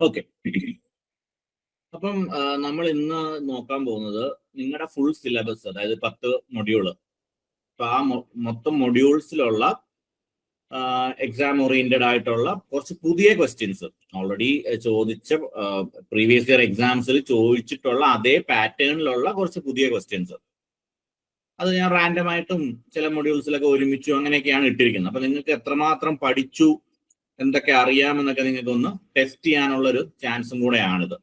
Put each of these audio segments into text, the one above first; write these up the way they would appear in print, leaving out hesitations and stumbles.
Okay. അപ്പം നമ്മൾ ഇന്ന് നോക്കാൻ പോകുന്നത് നിങ്ങളുടെ ഫുൾ സിലബസ്, അതായത് 10 മൊഡ്യൂള്. അപ്പൊ ആ മൊത്തം മൊഡ്യൂൾസിലുള്ള എക്സാം ഓറിയന്റഡ് ആയിട്ടുള്ള കുറച്ച് പുതിയ ക്വസ്റ്റ്യൻസ്, ഓൾറെഡി ചോദിച്ച പ്രീവിയസ് ഇയർ എക്സാംസിൽ ചോദിച്ചിട്ടുള്ള അതേ പാറ്റേണിലുള്ള കുറച്ച് പുതിയ ക്വസ്റ്റ്യൻസ്. അത് ഞാൻ റാൻഡം ആയിട്ടും ചില മൊഡ്യൂൾസിലൊക്കെ ഒരുമിച്ചു അങ്ങനെയൊക്കെയാണ് ഇട്ടിരിക്കുന്നത്. അപ്പൊ നിങ്ങൾക്ക് എത്രമാത്രം പഠിച്ചു, എന്തൊക്കെ അറിയാമെന്നൊക്കെ നിങ്ങൾക്ക് ഒന്ന് ടെസ്റ്റ് ചെയ്യാനുള്ളൊരു ചാൻസും കൂടെയാണിത്.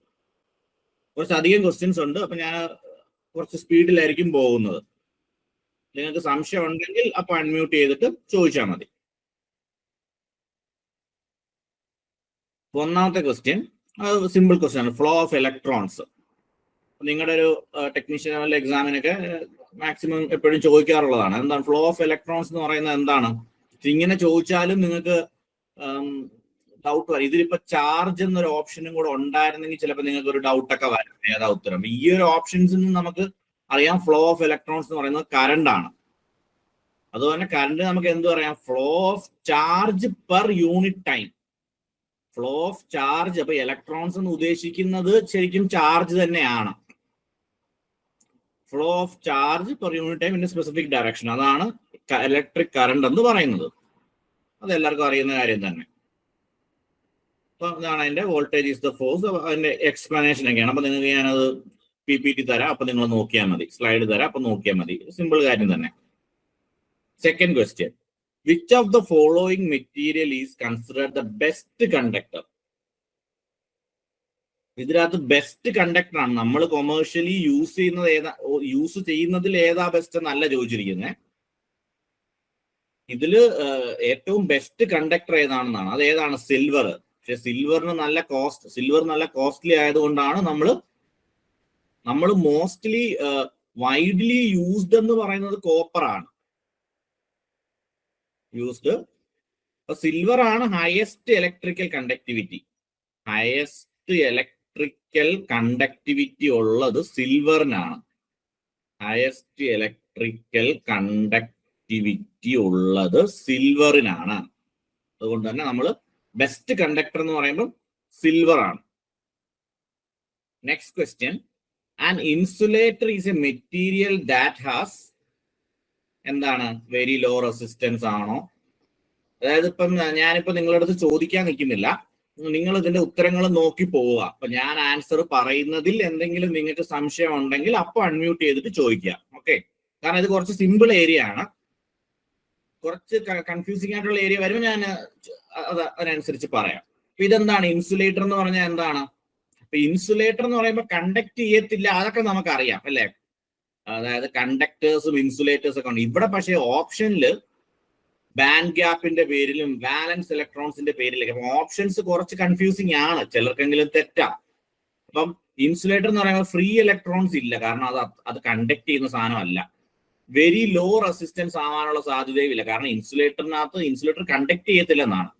കുറച്ചധികം ക്വസ്റ്റ്യൻസ് ഉണ്ട്. അപ്പൊ ഞാൻ കുറച്ച് സ്പീഡിലായിരിക്കും പോകുന്നത്. നിങ്ങൾക്ക് സംശയം ഉണ്ടെങ്കിൽ അപ്പൊ അൺമ്യൂട്ട് ചെയ്തിട്ട് ചോദിച്ചാൽ മതി. ഒന്നാമത്തെ ക്വസ്റ്റ്യൻ സിമ്പിൾ ക്വസ്റ്റ്യൻ ആണ്, ഫ്ലോ ഓഫ് ഇലക്ട്രോൺസ്. നിങ്ങളുടെ ഒരു ടെക്നീഷ്യൻ ലെവൽ എക്സാമിനൊക്കെ മാക്സിമം എപ്പോഴും ചോദിക്കാറുള്ളതാണ്. എന്താണ് ഫ്ലോ ഓഫ് ഇലക്ട്രോൺസ് എന്ന് പറയുന്നത്? എന്താണ് ഇങ്ങനെ ചോദിച്ചാലും നിങ്ങൾക്ക് ഡൗട്ട് വരും. ഇതിലിപ്പോ ചാർജ് എന്നൊരു ഓപ്ഷനും കൂടെ ഉണ്ടായിരുന്നെങ്കിൽ ചിലപ്പോൾ നിങ്ങൾക്ക് ഒരു ഡൗട്ടൊക്കെ വരും, ഏതാ ഉത്തരം. ഈ ഒരു ഓപ്ഷൻസിൽ നിന്ന് നമുക്ക് അറിയാം ഫ്ലോ ഓഫ് ഇലക്ട്രോൺസ് എന്ന് പറയുന്നത് കറണ്ട് ആണ്. അതുപോലെ കറണ്ട് നമുക്ക് എന്ത് പറയാം? Flow of charge per unit time. Flow of charge, അപ്പൊ ഇലക്ട്രോൺസ് എന്ന് ഉദ്ദേശിക്കുന്നത് ശരിക്കും ചാർജ് തന്നെയാണ്. Flow of charge per unit time in specific direction, അതാണ് ഇലക്ട്രിക് കറണ്ട് എന്ന് പറയുന്നത്. അത് എല്ലാവർക്കും അറിയുന്ന കാര്യം തന്നെ. അപ്പൊ ഇതാണ് അതിന്റെ വോൾട്ടേജ് ഈസ് ദ ഫോഴ്സ്. അതിന്റെ എക്സ്പ്ലനേഷൻ ഒക്കെയാണ്. അപ്പൊ നിങ്ങൾക്ക് ഞാനത് PPT തരാം, അപ്പൊ നിങ്ങൾ നോക്കിയാൽ മതി. സ്ലൈഡ് തരാം, അപ്പൊ നോക്കിയാൽ മതി. സിമ്പിൾ കാര്യം തന്നെ. Second question, which of the following material is considered the best conductor? ഇതിനകത്ത് ബെസ്റ്റ് കണ്ടക്ടർ ആണ്. നമ്മൾ കൊമേഴ്ഷ്യലി യൂസ് ചെയ്യുന്നതിൽ ഏതാ ബെസ്റ്റ് എന്നല്ല ചോദിച്ചിരിക്കുന്നത്. ഇതില് ഏറ്റവും ബെസ്റ്റ് കണ്ടക്ടർ ഏതാണെന്നാണ്. അത് ഏതാണ്? സിൽവർ. പക്ഷെ സിൽവർ നല്ല കോസ്റ്റ്ലി ആയതുകൊണ്ടാണ് നമ്മൾ മോസ്റ്റ്ലി വൈഡ്ലി യൂസ്ഡ് എന്ന് പറയുന്നത് കോപ്പർ ആണ് യൂസ്ഡ്. സിൽവർ ആണ് highest electrical conductivity. Highest electrical conductivity ഉള്ളത് സിൽവറിനാണ്. ഹയസ്റ്റ് ഇലക്ട്രിക്കൽ കണ്ടക്ടിവിറ്റി ഉള്ളത് സിൽവറിനാണ്. അതുകൊണ്ട് തന്നെ നമ്മൾ ബെസ്റ്റ് കണ്ടക്ടർ എന്ന് പറയുമ്പോൾ സിൽവർ ആണ്. Next question, an insulator is A material that has, എന്താണ്? വെരി ലോ റെസിസ്റ്റൻസ് ആണോ? അതായത് ഇപ്പം ഞാനിപ്പോ നിങ്ങളുടെ അടുത്ത് ചോദിക്കാൻ നിൽക്കുന്നില്ല, നിങ്ങൾ ഇതിന്റെ ഉത്തരങ്ങൾ നോക്കി പോവുക. അപ്പൊ ഞാൻ ആൻസർ പറയുന്നതിൽ എന്തെങ്കിലും നിങ്ങൾക്ക് സംശയം ഉണ്ടെങ്കിൽ അപ്പൊ അൺമ്യൂട്ട് ചെയ്തിട്ട് ചോദിക്കുക. ഓക്കെ, കാരണം ഇത് കുറച്ച് സിമ്പിൾ ഏരിയ ആണ്. കുറച്ച് കൺഫ്യൂസിംഗ് ആയിട്ടുള്ള ഏരിയ വരുമ്പോൾ ഞാൻ അതിനനുസരിച്ച് പറയാം. അപ്പൊ ഇതെന്താണ്? ഇൻസുലേറ്റർ എന്ന് പറഞ്ഞാൽ എന്താണ്? അപ്പൊ ഇൻസുലേറ്റർ എന്ന് പറയുമ്പോൾ കണ്ടക്ട് ചെയ്യത്തില്ല, അതൊക്കെ നമുക്കറിയാം അല്ലെ. അതായത് കണ്ടക്ടേഴ്സും ഇൻസുലേറ്റേഴ്സും ഒക്കെ ഉണ്ട്. ഇവിടെ പക്ഷേ ഓപ്ഷനില് ബാൻഡ് ഗ്യാപ്പിന്റെ പേരിലും വാലൻസ് ഇലക്ട്രോൺസിന്റെ പേരിലൊക്കെ. അപ്പൊ ഓപ്ഷൻസ് കുറച്ച് കൺഫ്യൂസിങ് ആണ്, ചിലർക്കെങ്കിലും തെറ്റാം. അപ്പം ഇൻസുലേറ്റർ എന്ന് പറയുമ്പോൾ ഫ്രീ ഇലക്ട്രോൺസ് ഇല്ല, കാരണം അത് കണ്ടക്ട് ചെയ്യുന്ന സാധനമല്ല. വെരി ലോ റെസിസ്റ്റൻസ് ആവാനുള്ള സാധ്യതയും ഇല്ല, കാരണം ഇൻസുലേറ്റർ കണ്ടക്ട് ചെയ്യത്തില്ലെന്നാണ്.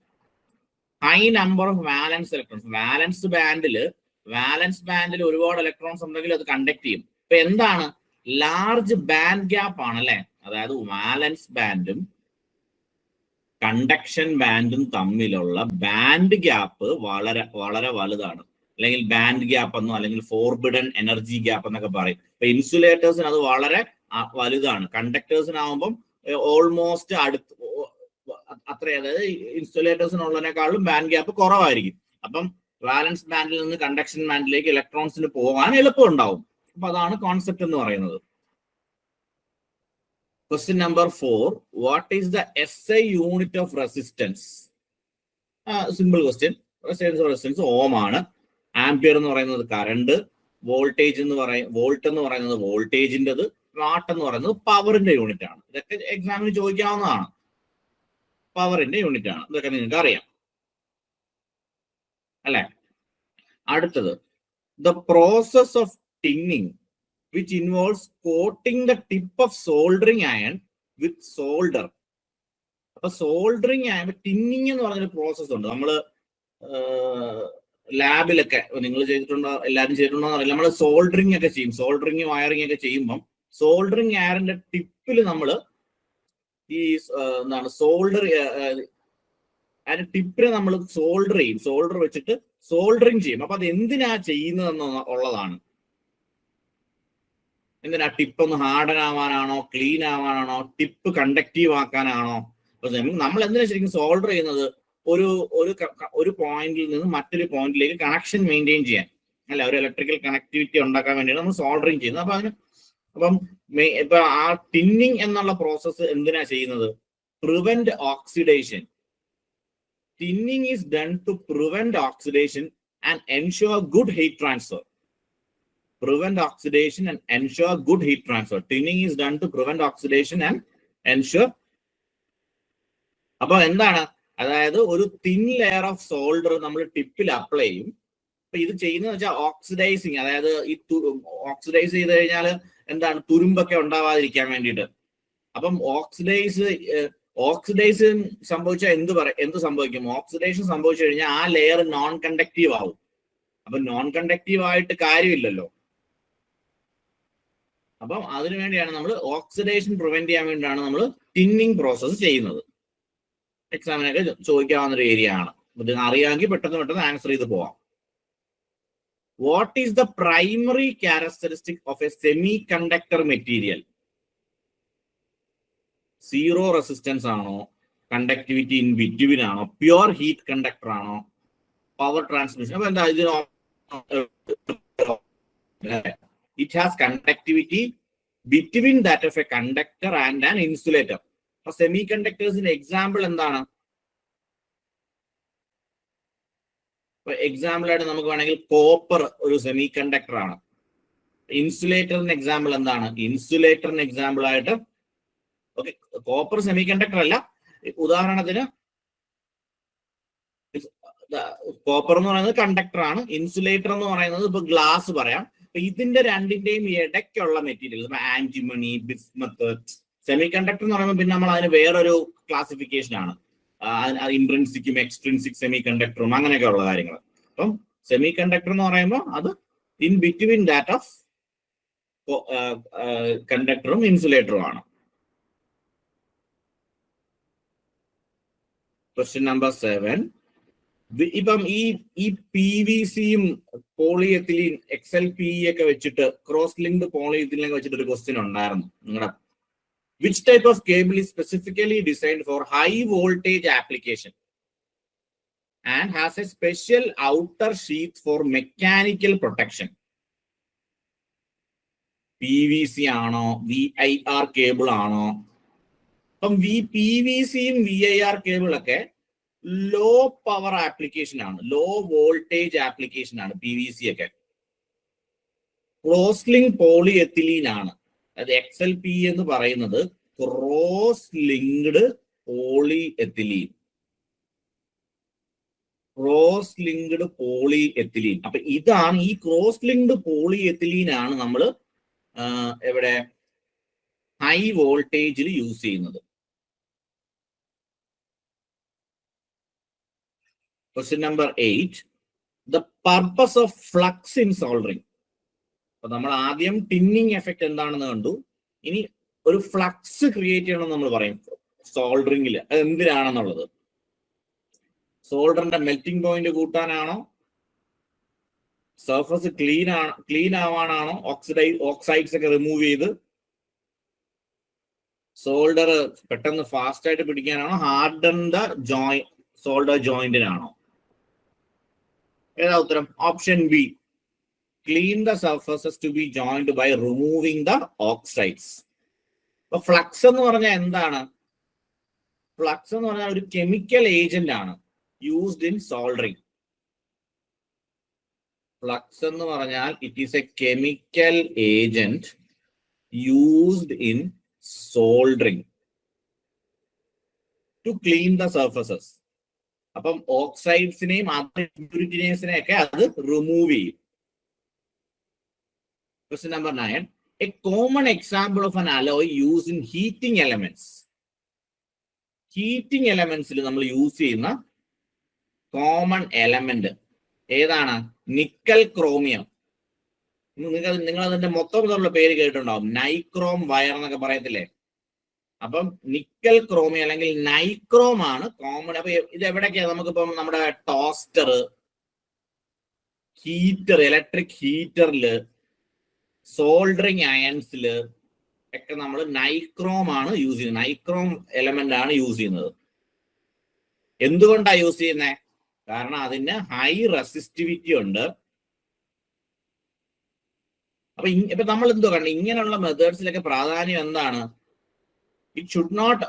High number of valence electrons. Valence ബാൻഡിൽ ഒരുപാട് ഇലക്ട്രോൺസ് ഉണ്ടെങ്കിൽ അത് കണ്ടക്ട് ചെയ്യും. ഇപ്പൊ എന്താണ്? ലാർജ് ബാൻഡ് ഗ്യാപ്പ് ആണ് അല്ലെ. അതായത് വാലൻസ് ബാൻഡും കണ്ടക്ഷൻ ബാൻഡും തമ്മിലുള്ള ബാൻഡ് ഗ്യാപ്പ് വളരെ വളരെ വലുതാണ്. അല്ലെങ്കിൽ ബാൻഡ് ഗ്യാപ്പ് എന്നോ അല്ലെങ്കിൽ ഫോർബിഡൻ എനർജി ഗ്യാപ്പ് എന്നൊക്കെ പറയും. ഇപ്പൊ ഇൻസുലേറ്റേഴ്സിന് അത് വളരെ വലുതാണ്. കണ്ടക്ടേഴ്സിനാവുമ്പം ഓൾമോസ്റ്റ് അത്ര, അതായത് ഇൻസുലേറ്റേഴ്സിനുള്ളതിനേക്കാളും ബാൻഡ് ഗ്യാപ്പ് കുറവായിരിക്കും. അപ്പം വാലൻസ് ബാൻഡിൽ നിന്ന് കണ്ടക്ഷൻ ബാൻഡിലേക്ക് ഇലക്ട്രോൺസിന് പോകാൻ എളുപ്പം ഉണ്ടാവും. അപ്പൊ അതാണ് കോൺസെപ്റ്റ് എന്ന് പറയുന്നത്. Question number 4. What is the SI unit of resistance? Simple question. Resistance ഓം ആണ്. ആംപിയർ എന്ന് പറയുന്നത് കറണ്ട്. വോൾട്ട് എന്ന് പറയുന്നത് വോൾട്ടേജിൻ്റെത്. വാട്ട് എന്ന് പറയുന്നത് പവറിന്റെ യൂണിറ്റ് ആണ്. ഇതൊക്കെ എക്സാമിന് ചോദിക്കാവുന്നതാണ്. പവറിന്റെ യൂണിറ്റ് ആണ്, ഇതൊക്കെ നിങ്ങൾക്ക് അറിയാം അല്ലെ. അടുത്തത്, the process of tinning which involves coating the tip of soldering iron with solder. അപ്പൊ സോൾഡറിങ് ആയപ്പോൾ ടിന്നിങ് എന്ന് പറഞ്ഞൊരു പ്രോസസ് ഉണ്ട്. നമ്മള് ലാബിലൊക്കെ നിങ്ങൾ ചെയ്തിട്ടുണ്ടോ, എല്ലാവരും ചെയ്തിട്ടുണ്ടോ എന്നറിയില്ല. നമ്മൾ സോൾഡറിങ് ഒക്കെ ചെയ്യും. സോൾഡറിങ് വയറിങ് ഒക്കെ ചെയ്യുമ്പം സോൾഡറിങ് അയറിന്റെ ടിപ്പിൽ നമ്മൾ ഈ എന്താണ് സോൾഡർ, അതിന്റെ ടിപ്പിന് നമ്മൾ സോൾഡർ ചെയ്യും. സോൾഡർ വെച്ചിട്ട് സോൾഡറിങ് ചെയ്യും. അപ്പൊ അത് എന്തിനാ ചെയ്യുന്നതെന്ന് ഉള്ളതാണ്. എന്തിനാ? ടിപ്പ് ഒന്ന് ഹാർഡൻ ആവാനാണോ, ക്ലീൻ ആവാനാണോ, ടിപ്പ് കണ്ടക്റ്റീവ് ആക്കാനാണോ? നമ്മൾ എന്തിനാ ശരിക്കും സോൾഡർ ചെയ്യുന്നത്? ഒരു പോയിന്റിൽ നിന്ന് മറ്റൊരു പോയിന്റിലേക്ക് കണക്ഷൻ മെയിൻറ്റെയിൻ ചെയ്യാൻ, അല്ല, ഒരു ഇലക്ട്രിക്കൽ കണക്ടിവിറ്റി ഉണ്ടാക്കാൻ വേണ്ടിയാണ് നമ്മൾ സോൾഡറിങ് ചെയ്യുന്നത്. അപ്പം ഇപ്പൊ ആ ടിന്നിങ് എന്നുള്ള പ്രോസസ്സ് എന്തിനാ ചെയ്യുന്നത്? Prevent oxidation. Tinning is done to prevent oxidation and ensure good heat transfer. Prevent oxidation and ensure good heat transfer. Tinning is done to prevent oxidation and ensure. അപ്പൊ എന്താണ്? അതായത് ഒരു തിൻ ലെയർ ഓഫ് സോൾഡർ നമ്മൾ ടിപ്പിൽ apply ചെയ്യും. അപ്പൊ ഇത് ചെയ്യുന്നത് വെച്ചാൽ ഓക്സിഡൈസിങ്, അതായത് ഈ ഓക്സിഡൈസ് ചെയ്ത് കഴിഞ്ഞാൽ എന്താണ്? തുരുമ്പൊക്കെ ഉണ്ടാവാതിരിക്കാൻ വേണ്ടിയിട്ട്. അപ്പം ഓക്സിഡൈസ് സംഭവിച്ചാൽ എന്ത് സംഭവിക്കും? ഓക്സിഡേഷൻ സംഭവിച്ചു കഴിഞ്ഞാൽ ആ ലെയർ നോൺ കണ്ടക്റ്റീവ് ആവും. അപ്പൊ നോൺ കണ്ടക്റ്റീവ് ആയിട്ട് കാര്യമില്ലല്ലോ. അപ്പം അതിനുവേണ്ടിയാണ് നമ്മൾ ഓക്സിഡേഷൻ പ്രിവെന്റ് ചെയ്യാൻ വേണ്ടിയാണ് നമ്മൾ ടിന്നിങ് പ്രോസസ്സ് ചെയ്യുന്നത്. എക്സാമിനൊക്കെ ചോദിക്കാവുന്ന ഒരു ഏരിയ ആണ്. ഇത് അറിയാമെങ്കിൽ പെട്ടെന്ന് ആൻസർ ചെയ്ത് പോവാം. What is the primary characteristic of A semi conductor material? Zero resistance ആണോ, കണ്ടക്ടിവിറ്റി ഇൻ ബിറ്റ്വീൻ ആണോ, പ്യുവർ ഹീറ്റ് കണ്ടക്ടർ ആണോ, പവർ ട്രാൻസ്മിഷൻ? അപ്പൊ എന്താ ഇതിന്? It has conductivity between that of A conductor and an insulator. അപ്പൊ semi കണ്ടക്ടേഴ്സിന്റെ example എന്താണ്? Example ആയിട്ട് നമുക്ക് വേണമെങ്കിൽ കോപ്പർ ഒരു സെമി കണ്ടക്ടർ ആണ്. ഇൻസുലേറ്ററിന് എക്സാമ്പിൾ എന്താണ്? ഇൻസുലേറ്ററിന് എക്സാമ്പിൾ ആയിട്ട് ഓക്കെ, കോപ്പർ സെമി കണ്ടക്ടർ അല്ല. ഉദാഹരണത്തിന് കോപ്പർ എന്ന് പറയുന്നത് കണ്ടക്ടർ ആണ്, ഇൻസുലേറ്റർ എന്ന് പറയുന്നത് ഇപ്പൊ ഗ്ലാസ് പറയാം. അപ്പൊ ഇതിന്റെ രണ്ടിന്റെയും ഇടയ്ക്കുള്ള material, antimony, bismuth. Semi conductor എന്ന് പറയുമ്പോൾ പിന്നെ നമ്മൾ അതിന് വേറൊരു ക്ലാസിഫിക്കേഷൻ ആണ്, ഇൻട്രിൻസിക്കും എക്സ്ട്രിൻസിക് സെമി കണ്ടക്ടറും അങ്ങനെയൊക്കെ ഉള്ള കാര്യങ്ങൾ. അപ്പം സെമി കണ്ടക്ടർ എന്ന് പറയുമ്പോൾ അത് ഇൻ ബിറ്റ്വീൻ ദാറ്റ് ഓഫ് കണ്ടക്ടറും ഇൻസുലേറ്ററും ആണ്. Question number 7. ഇപ്പം ഈ PVC-യും പോളിയെത്തിലീൻ XLPE ഒക്കെ വെച്ചിട്ട്, ക്രോസ് ലിങ്ക്ഡ് പോളിയെത്തിലീനൊക്കെ വെച്ചിട്ട് ഒരു ക്വസ്റ്റ്യൻ ഉണ്ടായിരുന്നു നിങ്ങളുടെ. Which type of cable is specifically designed for high voltage application and has a special outer sheath for mechanical protection? PVC ആണോ, VIR കേബിൾ ആണോ? അപ്പം PVC-യും VIR കേബിളൊക്കെ ലോ പവർ ആപ്ലിക്കേഷൻ ആണ്, ലോ വോൾട്ടേജ് ആപ്ലിക്കേഷൻ ആണ് PVC ഒക്കെ. Cross link polyethylene ആണ്, അതായത് XLPE എന്ന് പറയുന്നത് cross linked polyethylene. Cross linked polyethylene. അപ്പൊ ഇതാണ് ഈ ക്രോസ് ലിങ്ക്ഡ് പോളിയെത്തിലീൻ ആണ് നമ്മൾ എവിടെ ഹൈ വോൾട്ടേജിൽ യൂസ് ചെയ്യുന്നത്. Question number 8. The purpose of flux in soldering. അപ്പൊ നമ്മൾ ആദ്യം ടിന്നിങ് എഫക്ട് എന്താണെന്ന് കണ്ടു. ഇനി ഒരു ഫ്ലക്സ് ക്രിയേറ്റ് ചെയ്യണമെന്ന് നമ്മൾ പറയും സോൾഡറിംഗിൽ. അത് എന്തിനാണെന്നുള്ളത്, സോൾഡറിന്റെ മെൽറ്റിംഗ് പോയിന്റ് കൂട്ടാനാണോ, സർഫസ് ക്ലീൻ ആവാനാണോ, ഓക്സൈഡ്സ് ഒക്കെ റിമൂവ് ചെയ്ത് സോൾഡർ പെട്ടെന്ന് ഫാസ്റ്റ് ആയിട്ട് പിടിക്കാനാണോ, ഹാർഡൻ ദ സോൾഡർ ജോയിന്റിനാണോ? ഏതാ ഉത്തരം? Option B, clean the surfaces to be joined by removing the oxides. അപ്പൊ ഫ്ലക്സ് എന്ന് പറഞ്ഞാൽ എന്താണ്? ഫ്ലക്സ് എന്ന് പറഞ്ഞാൽ ഒരു കെമിക്കൽ ഏജന്റ് ആണ് യൂസ്ഡ് ഇൻ സോൾഡറിങ്. ഫ്ലക്സ് എന്ന് പറഞ്ഞാൽ it is a chemical agent used in soldering to clean the surfaces. അപ്പം ഓക്സൈഡ്സിനെയും അതർ ഇംപ്യൂരിറ്റീസിനെയും ഒക്കെ അത് റിമൂവ് ചെയ്യും. Question number 9. A common example of an alloy used in heating elements. Heating elements നമ്മൾ use ചെയ്യുന്ന common element ഏതാണ്? Nickel chromium. നിങ്ങൾ അതിന്റെ മൊത്തമുള്ള പേര് കേട്ടിട്ടുണ്ടാവും, നൈക്രോം വയർ എന്നൊക്കെ പറയത്തില്ലേ? അപ്പം നിക്കൽ ക്രോമിയം അല്ലെങ്കിൽ നൈക്രോം ആണ് കോമൺ. അപ്പൊ ഇത് എവിടെയൊക്കെയാ? നമുക്കിപ്പം നമ്മുടെ ടോസ്റ്റർ, ഹീറ്റർ, ഇലക്ട്രിക് ഹീറ്ററില്, സോൾഡറിങ് അയൺസില് ഒക്കെ നമ്മൾ നൈക്രോം ആണ് യൂസ് ചെയ്യുന്നത്. നൈക്രോം എലമെന്റ് ആണ് യൂസ് ചെയ്യുന്നത്. എന്തുകൊണ്ടാണ് യൂസ് ചെയ്യുന്നത്? കാരണം അതിന് ഹൈ റെസിസ്റ്റിവിറ്റി ഉണ്ട്. ഇപ്പൊ നമ്മൾ എന്തോ കണ്ടു, ഇങ്ങനെയുള്ള മെത്തേഡ്സിലൊക്കെ പ്രാധാന്യം എന്താണ്? It should not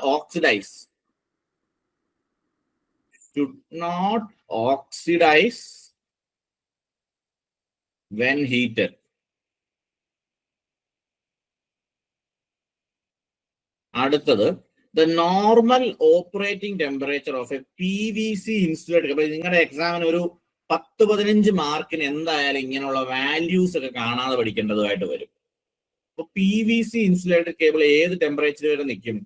oxidise, when heated. അടുത്തത്, the normal operating temperature of a PVC insulator. അപ്പൊ നിങ്ങളുടെ എക്സാമിന് ഒരു 10-15 മാർക്കിന് എന്തായാലും ഇങ്ങനെയുള്ള വാല്യൂസ് ഒക്കെ കാണാതെ പഠിക്കേണ്ടതായിട്ട് വരും. അപ്പൊ PVC ഇൻസുലേറ്റഡ് കേബിൾ ഏത് ടെമ്പറേച്ചർ വരെ നിൽക്കും?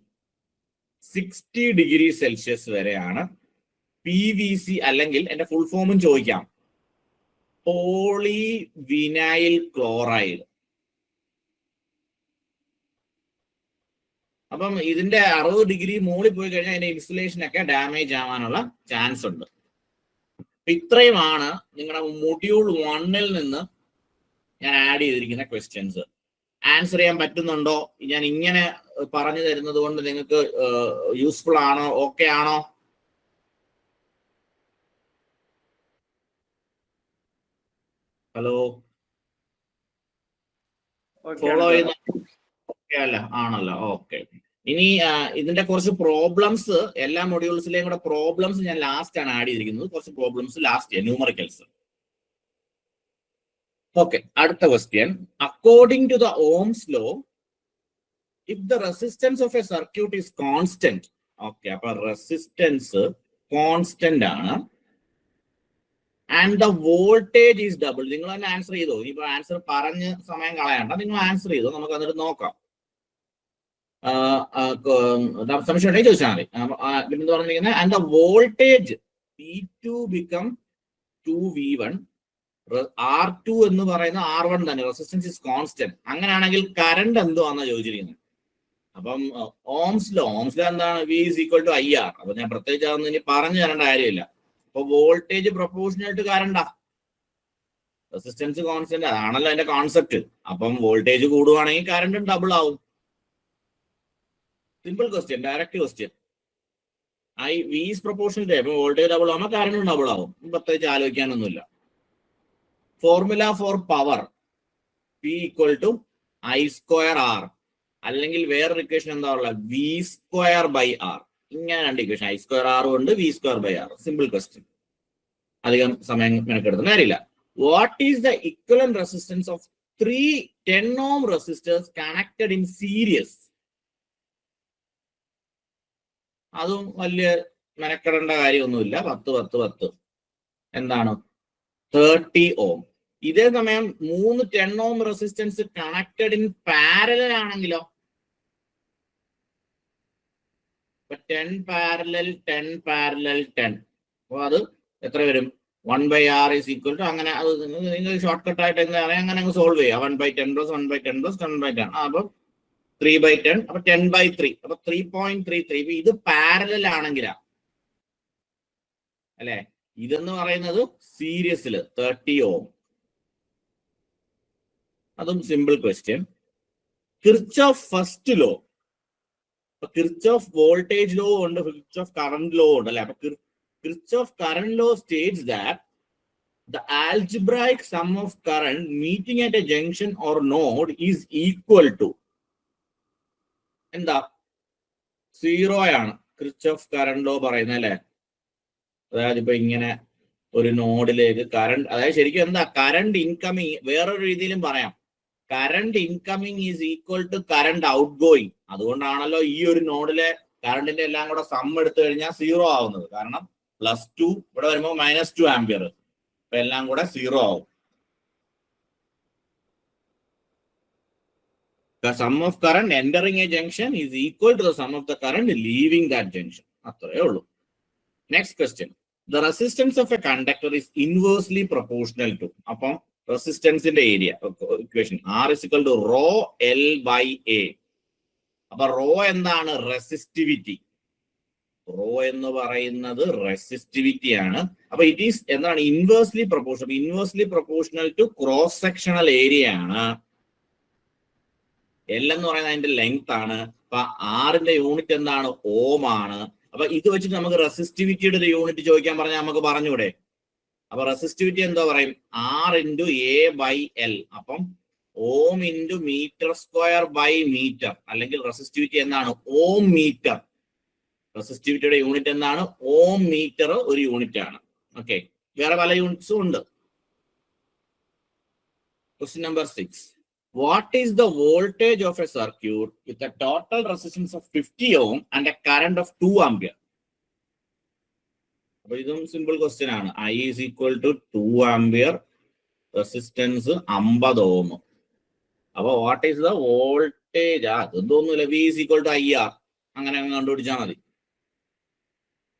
60 ഡിഗ്രി സെൽഷ്യസ് വരെയാണ് PVC, അല്ലെങ്കിൽ എന്റെ ഫുൾ ഫോമും ചോദിക്കാം, പോളി വിനൈൽ ക്ലോറൈഡ്. അപ്പം ഇതിന്റെ 60 ഡിഗ്രി മുകളിൽ പോയി കഴിഞ്ഞാൽ അതിന്റെ ഇൻസുലേഷൻ ഒക്കെ ഡാമേജ് ആവാനുള്ള ചാൻസ് ഉണ്ട്. ഇത്രയുമാണ് നിങ്ങളുടെ മൊഡ്യൂൾ 1-ൽ നിന്ന് ഞാൻ ആഡ് ചെയ്തിരിക്കുന്ന ക്വസ്റ്റ്യൻസ്. ആൻസർ ചെയ്യാൻ പറ്റുന്നുണ്ടോ? ഞാൻ ഇങ്ങനെ പറഞ്ഞു തരുന്നത് കൊണ്ട് നിങ്ങൾക്ക് യൂസ്ഫുൾ ആണോ? ഓക്കെ ആണോ? ഹലോ, ഫോളോ ചെയ്യുന്ന അല്ല ആണല്ലോ? ഓക്കെ. ഇനി ഇതിന്റെ കുറച്ച് പ്രോബ്ലംസ്, എല്ലാ മൊഡ്യൂൾസിലെയും കൂടെ പ്രോബ്ലംസ് ഞാൻ ലാസ്റ്റ് ആണ് ആഡ് ചെയ്തിരിക്കുന്നത്. കുറച്ച് പ്രോബ്ലംസ് ലാസ്റ്റ്, ന്യൂമറിക്കൽസ്. ഓക്കെ, അടുത്ത question. According to the ohm's law, if the resistance of a circuit is constant. Okay, അപ്പൊ റെസിസ്റ്റൻസ് കോൺസ്റ്റന്റ് ആണ്, and the voltage is double. നിങ്ങൾ തന്നെ ആൻസർ ചെയ്തോ? ഇനിയിപ്പോ ആൻസർ പറഞ്ഞ് സമയം കളയണ്ട, നിങ്ങൾ ആൻസർ ചെയ്തോ, നമുക്ക് എന്നിട്ട് നോക്കാം. സംശയം ഉണ്ടെങ്കിൽ ചോദിച്ചാൽ മതി. എന്ന് പറഞ്ഞിരിക്കുന്നത്, and the voltage P2 become 2V1, R2 എന്ന് പറയുന്ന R1 തന്നെ, റെസിസ്റ്റൻസ് ഇസ് കോൺസ്റ്റന്റ്. അങ്ങനെയാണെങ്കിൽ കറണ്ട് എന്തുവാന്നാ ചോദിച്ചിരിക്കുന്നത്. അപ്പം ഓംസ് ലോ എന്താണ്? V is equal to IR. അപ്പൊ ഞാൻ പ്രത്യേകിച്ച് അതൊന്നും ഇനി പറഞ്ഞു തരേണ്ട കാര്യമില്ല. അപ്പൊ വോൾട്ടേജ് പ്രൊപ്പോർഷണൽ ടു കറണ്ടാ, റെസിസ്റ്റൻസ് കോൺസ്റ്റന്റ്, അതാണല്ലോ അതിന്റെ കോൺസെപ്റ്റ്. അപ്പം വോൾട്ടേജ് കൂടുവാണെങ്കിൽ കറണ്ടും ഡബിൾ ആവും. Simple question, direct question. V is proportional to, voltage double ആവുമ്പോൾ കറണ്ടും ഡബിൾ ആവും. പ്രത്യേകിച്ച് ആലോചിക്കാനൊന്നുമില്ല. Formula for power P equal to I²R, അല്ലെങ്കിൽ വേറൊരു ഇക്വേഷൻ എന്താ ഉള്ളത്? V²/R. ഇങ്ങനെ രണ്ട് ഇക്വേഷൻ, I²R ഉണ്ട്, V²/R. സിമ്പിൾ ക്വസ്റ്റ്യൻ, അധികം സമയം മെനക്കെടുത്തുന്ന കാര്യമില്ല. What is the equivalent resistance of 3 10 ohm resistors connected in series? അതും വലിയ മെനക്കെടേണ്ട കാര്യമൊന്നുമില്ല. 10 എന്താണ്? 30 ohm. ഇതേ സമയം 3 10 ohm resistance connected in parallel ആണെങ്കിലോ? 10 പാരലൽ 10 പാരലൽ 10. അപ്പൊ അത് എത്ര വരും? 1/R is equal to, അങ്ങനെ അത് നിങ്ങൾ ഷോർട്ട് കട്ട് ആയിട്ട് അങ്ങനെ അങ്ങ് സോൾവ് ചെയ്യുക. 1/10 + 1/10 + 10/10. അപ്പൊ 3/10, അപ്പൊ 10/3, അപ്പൊ 3.33. ഇത് പാരലൽ ആണെങ്കിലാ അല്ലെ? ഇതെന്ന് പറയുന്നത് സീരീസില് 30 ohm. അതും simple question. Kirchhoff first law, Kirchhoff voltage law ഉണ്ട്, കിർച്ചോഫ് കറന്റ് ലോ ഉണ്ട് അല്ലെ? അപ്പൊ Kirchhoff current law states that the algebraic sum of current meeting at a junction or node is equal to എന്താ? 0 ആണ് Kirchhoff current law പറയുന്നത് അല്ലെ? അതായത് ഇപ്പൊ ഇങ്ങനെ ഒരു നോഡിലേക്ക് കറണ്ട്, അതായത് ശരിക്കും എന്താ? കറണ്ട് ഇൻകമിങ്, വേറൊരു രീതിയിലും പറയാം, current incoming is equal to current outgoing. അതുകൊണ്ടാണല്ലോ ഈ ഒരു നോഡിലെ കറണ്ടിന്റെ എല്ലാം കൂടെ സം എടുത്തു കഴിഞ്ഞാൽ 0 ആവുന്നത്. കാരണം +2 ഇവിടെ വരുമ്പോൾ -2 ആംപിയർ, അപ്പൊ എല്ലാം കൂടെ 0 ആവും. The sum of current entering a junction is equal to the sum of the current leaving that junction. അത്രയേ ഉള്ളൂ. Next question. The resistance of a conductor is inversely proportional to. അപ്പം റെസിസ്റ്റൻസിന്റെ area equation R is equal to ρL/A. അപ്പൊ raw എന്താണ്? Resistivity. Raw എന്ന് പറയുന്നത് resistivity ആണ്. അപ്പൊ ഇറ്റ് ഈസ് എന്താണ് inversely proportional to cross sectional area ആണ്. എൽ എന്ന് പറയുന്നത് അതിന്റെ ലെങ്ത് ആണ്. അപ്പൊ ആറിന്റെ യൂണിറ്റ് എന്താണ്? ഓം ആണ്. അപ്പൊ ഇത് വെച്ചിട്ട് നമുക്ക് റെസിസ്റ്റിവിറ്റിയുടെ ഒരു യൂണിറ്റ് ചോദിക്കാൻ പറഞ്ഞാൽ നമുക്ക് പറഞ്ഞൂടെ? അപ്പൊ റെസിസ്റ്റിവിറ്റി എന്താ പറയും? R into A by L. അപ്പം ohm into metre square by metre, അല്ലെങ്കിൽ റെസിസ്റ്റിവിറ്റി എന്താണ്? Ohm metre. റെസിസ്റ്റിവിറ്റിയുടെ യൂണിറ്റ് എന്താണ്? ഓം മീറ്റർ ഒരു യൂണിറ്റ് ആണ്. ഓക്കെ, വേറെ പല യൂണിറ്റ്സും ഉണ്ട്. Question number 6. What is the voltage of a circuit with a total resistance of 50 ohm and a current of 2 ampere? അപ്പൊ ഇതും സിമ്പിൾ ക്വസ്റ്റ്യൻ ആണ്. I is equal to 2 ampere, resistance 50 ohm. അപ്പൊ what is the voltage? അതൊന്നുമില്ല, V is equal to IR. അങ്ങനെ കണ്ടുപിടിച്ചാൽ മതി.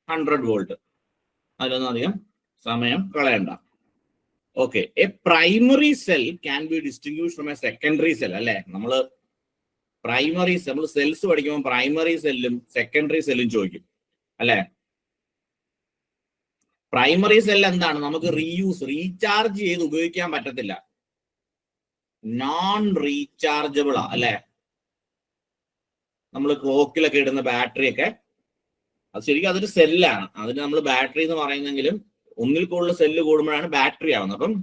100 volt. അതിലൊന്നും അധികം സമയം കളയണ്ട. Okay, A primary cell can be distinguished from A secondary cell. അല്ലെ, നമ്മൾ സെൽസ് പഠിക്കുമ്പോൾ പ്രൈമറി സെല്ലും സെക്കൻഡറി സെല്ലും ചോദിക്കും. അല്ലെ, പ്രൈമറി സെൽ എന്താണ്? നമുക്ക് റീചാർജ് ചെയ്ത് ഉപയോഗിക്കാൻ പറ്റത്തില്ല, നോൺ റീചാർജബിൾ ആ. അല്ലെ, നമ്മൾ ക്ലോക്കിലൊക്കെ ഇടുന്ന ബാറ്ററി ഒക്കെ, അത് ശരിക്കും അതൊരു സെല്ലാണ്. അതിന് നമ്മൾ ബാറ്ററി എന്ന് പറയുന്നെങ്കിലും ഒന്നിൽ കൂടുതൽ സെല്ല് കൂടുമ്പോഴാണ് ബാറ്ററി ആവുന്നത്. അപ്പം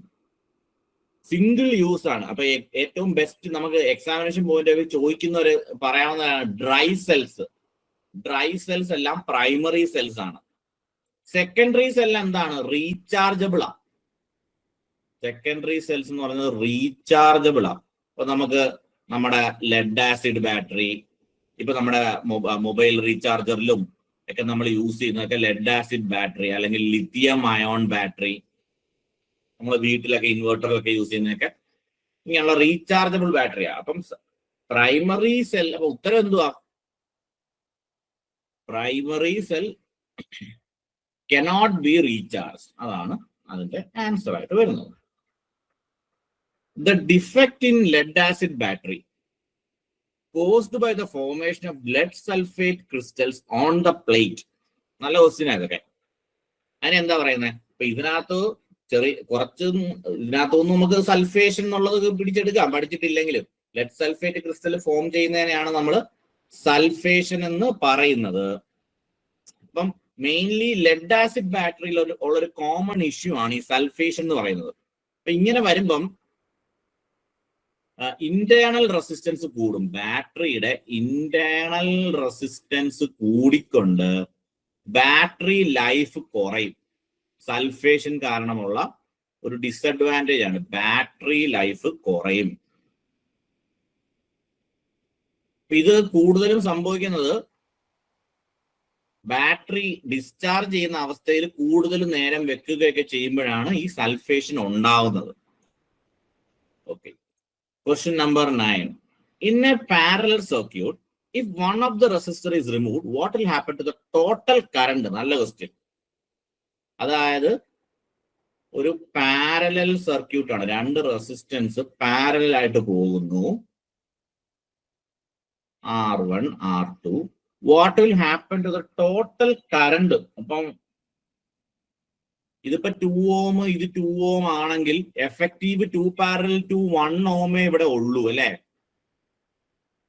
സിംഗിൾ യൂസ് ആണ്. അപ്പൊ ഏറ്റവും ബെസ്റ്റ് നമുക്ക് എക്സാമിനേഷൻ പോയിന്റ് ചോദിക്കുന്ന ഒരു പറയാവുന്നതാണ് ഡ്രൈ സെൽസ്. ഡ്രൈ സെൽസ് എല്ലാം പ്രൈമറി സെൽസ് ആണ്. സെക്കൻഡറി സെൽ എന്താണ്? റീചാർജബിൾ ആ. സെക്കൻഡറി സെൽസ് എന്ന് പറയുന്നത് റീചാർജബിൾ ആ. അപ്പൊ നമുക്ക് നമ്മുടെ ലെഡ് ആസിഡ് ബാറ്ററി, ഇപ്പൊ നമ്മുടെ മൊബൈൽ റീചാർജറിലും ഒക്കെ നമ്മൾ യൂസ് ചെയ്യുന്നതൊക്കെ ലെഡ് ആസിഡ് ബാറ്ററി അല്ലെങ്കിൽ ലിഥിയം അയോൺ ബാറ്ററി, നമ്മൾ വീട്ടിലൊക്കെ ഇൻവെർട്ടറിലൊക്കെ യൂസ് ചെയ്യുന്നതൊക്കെ ഇങ്ങനെയുള്ള റീചാർജബിൾ ബാറ്ററിയാണ്. അപ്പം പ്രൈമറി സെൽ, അപ്പൊ ഉത്തരം എന്തുവാ? Primary cell cannot be recharge. അതാണ് അതിന്റെ ആൻസർ ആയിട്ട് വരുന്നത്. The defect in lead acid battery caused by the formation of lead sulfate crystals on the plate. നല്ല ക്വസ്റ്റ്യൻ ഇതൊക്കെ. അതിനെന്താ പറയുന്നത്? ഇപ്പൊ ഇതിനകത്ത് ഇതിനകത്തൊന്നും നമുക്ക് സൾഫേഷൻ എന്നുള്ളത് പിടിച്ചെടുക്കാം, പഠിച്ചിട്ടില്ലെങ്കിലും. ലെഡ് സൾഫേറ്റ് ക്രിസ്റ്റൽ ഫോം ചെയ്യുന്നതിനെയാണ് നമ്മൾ സൾഫേഷൻ എന്ന് പറയുന്നത്. അപ്പം മെയിൻലി ലെഡ് ആസിഡ് ബാറ്ററിയിൽ ഉള്ളൊരു കോമൺ ഇഷ്യൂ ആണ് ഈ സൾഫേഷൻ എന്ന് പറയുന്നത്. അപ്പൊ ഇങ്ങനെ വരുമ്പം ഇന്റേണൽ റെസിസ്റ്റൻസ് കൂടും. ബാറ്ററിയുടെ ഇന്റേണൽ റെസിസ്റ്റൻസ് കൂടിക്കൊണ്ട് ബാറ്ററി ലൈഫ് കുറയും. സൾഫേഷൻ കാരണമുള്ള ഒരു ഡിസഡ്വാൻറ്റേജ് ആണ്, ബാറ്ററി ലൈഫ് കുറയും. ഇത് കൂടുതലും സംഭവിക്കുന്നത് ബാറ്ററി ഡിസ്ചാർജ് ചെയ്യുന്ന അവസ്ഥയിൽ കൂടുതൽ നേരം വെക്കുകയൊക്കെ ചെയ്യുമ്പോഴാണ് ഈ സൾഫേഷൻ ഉണ്ടാവുന്നത്. Okay, question number 9. In a parallel circuit, if one of the resistor is removed, what will happen to the total current? നല്ല ക്വസ്റ്റ്യൻ. അതായത് ഒരു പാരലൽ സർക്യൂട്ട് ആണ്, രണ്ട് റെസിസ്റ്റൻസ് പാരലൽ ആയിട്ട് പോകുന്നു, R1 R2. what will happen to the total current? അപ്പം ഇതിപ്പോ 2 ohm, ഇത് 2 ohm ആണെങ്കിൽ എഫക്റ്റീവ് 2 പാരലൽ ടു 1 ohm ഇവിടെ ഉള്ളൂ. അല്ലെ,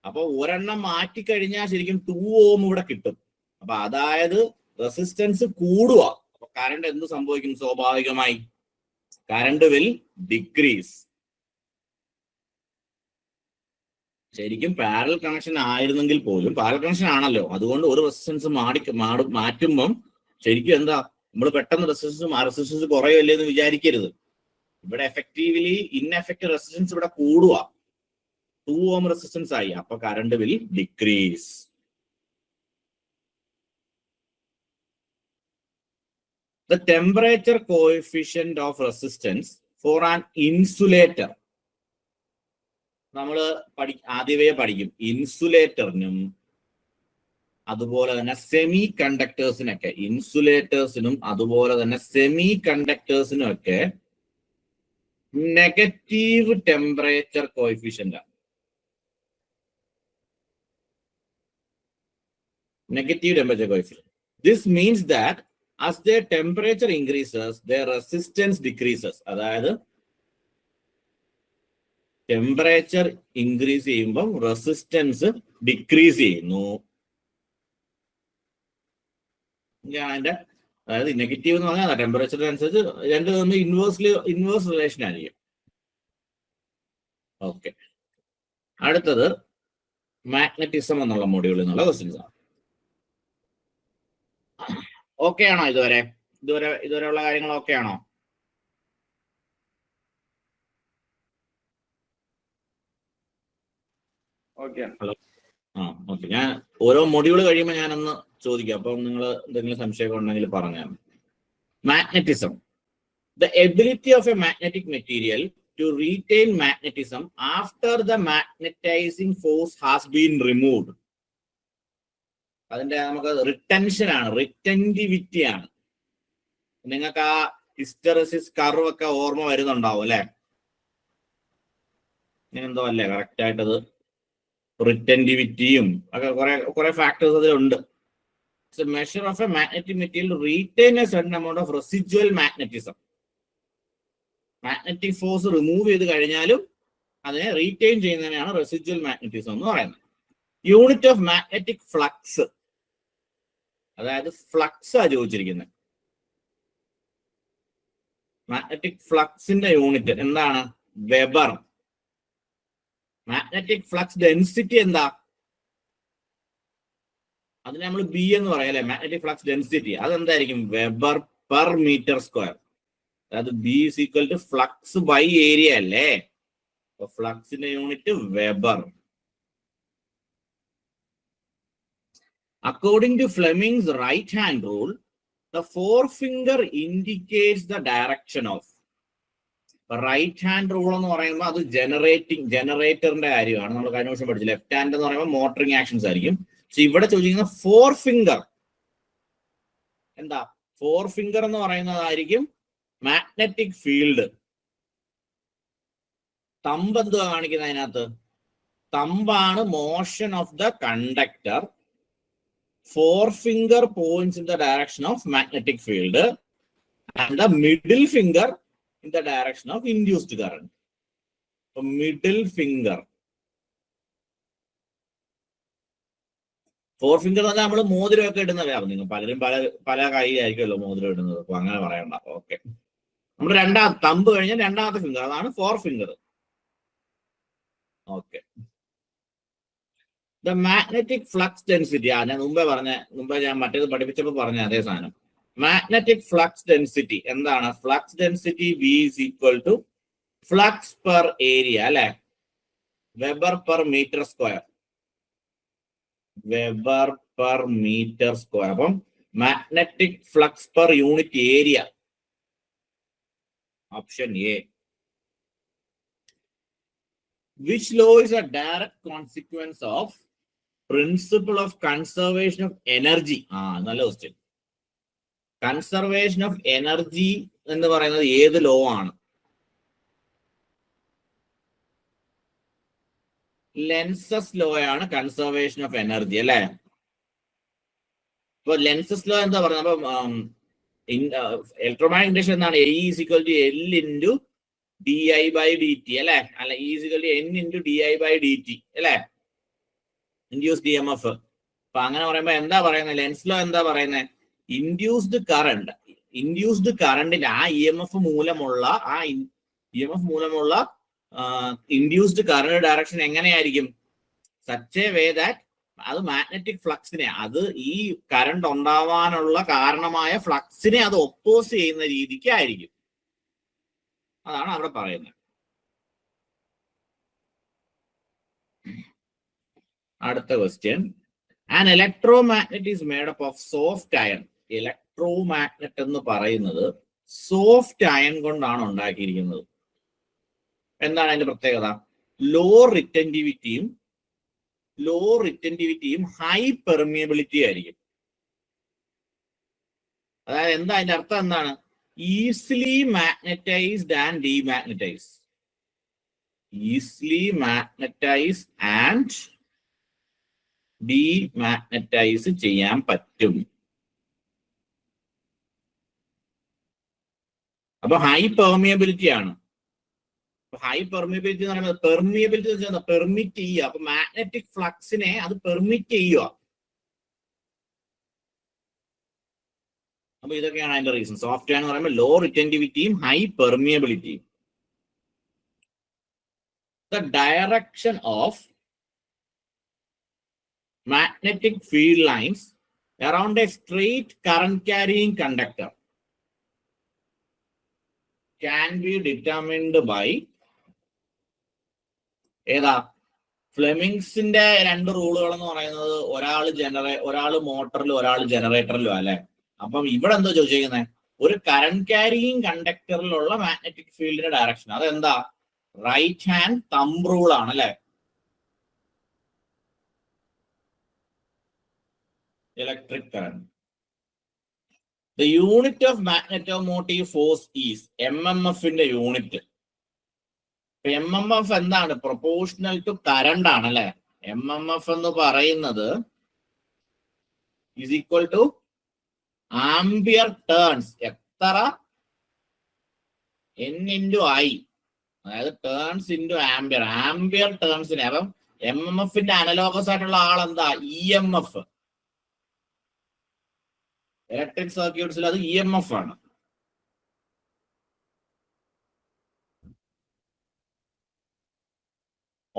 അപ്പൊ ഒരെണ്ണം മാറ്റിക്കഴിഞ്ഞാൽ ശരിക്കും 2 ohm ഇവിടെ കിട്ടും. അപ്പൊ അതായത് റെസിസ്റ്റൻസ് കൂടുക. അപ്പൊ കറണ്ട് എന്ത് സംഭവിക്കും? സ്വാഭാവികമായി കറണ്ട് വിൽ ഡിക്രീസ്. ശരിക്കും പാരലൽ കണക്ഷൻ ആയിരുന്നെങ്കിൽ പോലും, പാരലൽ കണക്ഷൻ ആണല്ലോ, അതുകൊണ്ട് ഒരു റെസിസ്റ്റൻസ് മാറ്റുമ്പം ശരിക്കും എന്താ, നമ്മൾ പെട്ടെന്ന് റെസിസ്റ്റൻസ് കുറയല്ലേ എന്ന് വിചാരിക്കരുത്. ഇവിടെ എഫക്റ്റീവ്ലി ഇൻഎഫക്റ്റീവ് റെസിസ്റ്റൻസ് ഇവിടെ കൂടുക, 2 ohm റെസിസ്റ്റൻസ് ആയി. അപ്പൊ current will decrease. The temperature coefficient of resistance for an insulator. നമ്മൾ ആദ്യമേ പഠിക്കും ഇൻസുലേറ്ററിനും അതുപോലെ തന്നെ സെമി കണ്ടക്ടേഴ്സിനൊക്കെ. ഇൻസുലേറ്റേഴ്സിനും അതുപോലെ തന്നെ സെമി കണ്ടക്ടേഴ്സിനും ഒക്കെ നെഗറ്റീവ് ടെമ്പറേച്ചർ കോഎഫിഷ്യന്റ് ആണ്. Negative temperature coefficient this means that as their temperature increases, their resistance decreases. അതായത് ടെമ്പറേച്ചർ ഇൻക്രീസ് ചെയ്യുമ്പോൾ റെസിസ്റ്റൻസ് ഡിക്രീസ് ചെയ്യുന്നു. അതിന്റെ അതായത് നെഗറ്റീവ് എന്ന് പറഞ്ഞാൽ ടെമ്പറേച്ചറിനനുസരിച്ച് രണ്ട് തമ്മിൽ ഇൻവേഴ്സ് റിലേഷൻ ആയിരിക്കും. ഓക്കെ, അടുത്തത് മാഗ്നറ്റിസം എന്നുള്ള മൊഡ്യൂളിൽ നിന്നുള്ള ക്വസ്റ്റ്യൻസ് ആണ്. ഓക്കെ ആണോ? ഇതുവരെയുള്ള കാര്യങ്ങൾ ഓക്കെ ആണോ? ഹലോ. ഓക്കെ, ഞാൻ ഓരോ മൊഡ്യൂൾ കഴിയുമ്പോൾ ഞാനൊന്ന് ചോദിക്കാം, അപ്പം നിങ്ങൾ എന്തെങ്കിലും സംശയമൊക്കെ ഉണ്ടെങ്കിൽ പറഞ്ഞാൽ. Magnetism, the ability of a magnetic material to retain magnetism after the magnetising force has been removed. അതിന്റെ നമുക്ക് റിട്ടൻഷൻ ആണ്, റിറ്റൻറ്റിവിറ്റി ആണ്. നിങ്ങൾക്ക് ആ ഹിസ്റ്ററിസിസ് കർവ് ഒക്കെ ഓർമ്മ വരുന്നുണ്ടാവും അല്ലെ? എന്തോ അല്ലേ കറക്റ്റ് ആയിട്ടത് റിറ്റൻറ്റിവിറ്റിയും ഒക്കെ കുറെ ഫാക്ടേഴ്സ് അതിലുണ്ട്. It's a measure of a magnetic material retain a certain amount of residual magnetism. Magnetic force remove ചെയ്ത് കഴിഞ്ഞാലും അതിനെ റീറ്റെയിൻ ചെയ്യുന്നതിനാണ് റെസിജ്വൽ മാഗ്നറ്റിസം എന്ന് പറയുന്നത്. യൂണിറ്റ് ഓഫ് മാഗ്നറ്റിക് ഫ്ലക്സ്, അതായത് ഫ്ലക്സ് ആ ചോദിച്ചിരിക്കുന്നത്. മാഗ്നറ്റിക് ഫ്ലക്സിന്റെ യൂണിറ്റ് എന്താണ്? വെബർ. മാഗ്നറ്റിക് ഫ്ലക്സ് ഡെൻസിറ്റി എന്താ? അതിന് നമ്മൾ ബി എന്ന് പറയാം അല്ലെ? മാഗ്നറ്റിക് ഫ്ലക്സ് ഡെൻസിറ്റി അതെന്തായിരിക്കും? Weber per metre square. അതായത് B is equal to flux by area അല്ലേ? അപ്പൊ ഫ്ലക്സിന്റെ unit weber. According to Fleming's right-hand rule, the forefinger indicates the direction of. Right hand rule എന്ന് പറയുമ്പോൾ അത് ജനറേറ്ററിന്റെ കാര്യമാണ്. നമ്മൾ കഴിഞ്ഞ വർഷം പഠിച്ചു. ലെഫ്റ്റ് ഹാൻഡ് എന്ന് പറയുമ്പോൾ മോട്ടറിംഗ് ആക്ഷൻസ് ആയിരിക്കും. പക്ഷെ ഇവിടെ ചോദിക്കുന്ന ഫോർ ഫിംഗർ എന്താ? ഫോർ ഫിംഗർ എന്ന് പറയുന്നതായിരിക്കും മാഗ്നറ്റിക് ഫീൽഡ്. തമ്പ് എന്തുവാ കാണിക്കുന്നത് അതിനകത്ത്? തമ്പാണ് motion of the conductor. Forefinger points in the direction of magnetic field and the middle finger in the direction of induced current. So middle finger. Forefinger എന്ന് നമ്മൾ മോതിരമൊക്കെ ഇടുന്നവരാണ്. നിങ്ങൾ പലരും പല കൈയായിരിക്കുമല്ലോ മോതിരം ഇടുന്നത്. അപ്പൊ അങ്ങനെ പറയണ്ട. ഓക്കെ, നമ്മുടെ രണ്ടാമത്തെ തമ്പ് കഴിഞ്ഞാൽ രണ്ടാമത്തെ ഫിംഗർ, അതാണ് forefinger. Okay, the magnetic flux density. ഞാൻ മുമ്പേ ഞാൻ മറ്റേത് പഠിപ്പിച്ചപ്പോൾ പറഞ്ഞ അതേ സാധനം. മാഗ്നറ്റിക് ഫ്ലക്സ് ഡെൻസിറ്റി എന്താണ്? Flux density B is equal to flux per area അല്ലെ? Weber per metre square. Weber per metre square. അപ്പം magnetic flux per unit area, option A. Which law is a direct consequence of principle of conservation of energy? നല്ല question. Conservation of energy എന്ന് പറയുന്നത് ഏത് law ആണ്? Lenz's law ആണ് conservation of energy അല്ലെ? ഇപ്പൊ Lenz's law എന്താ പറയുന്നത്? അപ്പൊ ഇലക്ട്രോമാഗ്നറ്റിക് ഇൻഡക്ഷൻ എന്താണ്? E is equal to L into di/dt അല്ലെ? അല്ല, E is equal to N into di/dt അല്ലെ? Induced EMF. അപ്പൊ അങ്ങനെ പറയുമ്പോ എന്താ പറയുന്നത്? ലെൻസ് ലോ എന്താ പറയുന്നത്? ഇൻഡ്യൂസ്ഡ് കറണ്ടിന്റെ ആ EMF മൂലമുള്ള ഇൻഡ്യൂസ്ഡ് കറണ്ട് ഡയറക്ഷൻ എങ്ങനെയായിരിക്കും? സച്ച് എ വേ ദാറ്റ് അത് മാഗ്നറ്റിക് ഫ്ലക്സിനെ, അത് ഈ കറണ്ട് ഉണ്ടാവാനുള്ള കാരണമായ ഫ്ലക്സിനെ അത് ഒപ്പോസ് ചെയ്യുന്ന രീതിക്ക് ആയിരിക്കും. അതാണ് അവിടെ പറയുന്നത്. അടുത്ത question. An electromagnet is made up of soft iron. Electromagnet എന്ന് പറയുന്നത് സോഫ്റ്റ് അയൺ കൊണ്ടാണ് ഉണ്ടാക്കിയിരിക്കുന്നത്. എന്താണ് അതിന്റെ പ്രത്യേകത? ലോ റിറ്റൻറ്റിവിറ്റിയും ഹൈ പെർമിയബിലിറ്റി ആയിരിക്കും. അതായത് എന്താ അതിന്റെ അർത്ഥം എന്താണ്? Easily magnetised and demagnetise. Easily magnetize and demagnetise ചെയ്യാൻ പറ്റും. അപ്പൊ ഹൈ പെർമിയബിലിറ്റി ആണ്. ഹൈ പെർമിയബിലിറ്റി എന്ന് പറയുന്നത് പെർമിയബിലിറ്റി പെർമിറ്റ് ചെയ്യുക. അപ്പൊ മാഗ്നറ്റിക് ഫ്ലക്സിനെ അത് പെർമിറ്റ് ചെയ്യുക. അപ്പൊ ഇതൊക്കെയാണ് അതിന്റെ റീസൺ. സോഫ്റ്റ് എന്ന് പറയുമ്പോൾ ലോ റിറ്റൻറ്റിവിറ്റിയും ഹൈ പെർമിയബിലിറ്റിയും. The direction of magnetic field lines around a straight current carrying conductor can be determined by ഏതാ ഫ്ലെമിങ്സിന്റെ രണ്ട് റൂളുകൾ എന്ന് പറയുന്നത് ഒരാള് മോട്ടറിലും ഒരാൾ ജനറേറ്ററിലും അല്ലെ. അപ്പം ഇവിടെ എന്തോ ചോദിച്ചിരിക്കുന്നത്, ഒരു കറന്റ് ക്യാരിയിങ് കണ്ടക്ടറിലുള്ള മാഗ്നറ്റിക് ഫീൽഡിന്റെ ഡയറക്ഷൻ അതെന്താ റൈറ്റ് ഹാൻഡ് തമ്പ് റൂൾ ആണ് അല്ലെ. Electric current. The unit of magnetomotive force is MMF ന്റെ യൂണിറ്റ്. MMF എന്താണ്? പ്രൊപ്പോർഷണൽ ടു കറണ്ട് ആണ് അല്ലെ. MMF എന്ന് പറയുന്നത് is equal two ampere turns. എത്ര? N ഇൻറ്റു I, അതായത് ടേൺസ് ഇൻറ്റു ആംബിയർ. ആംബിയർ ടേൺസിന്. അപ്പം MMF ന്റെ അനലോഗസ് ആയിട്ടുള്ള ആളെന്താ? EMF. ഇലക്ട്രിക് സർക്യൂട്ട്സിൽ അത് EMF ആണ്.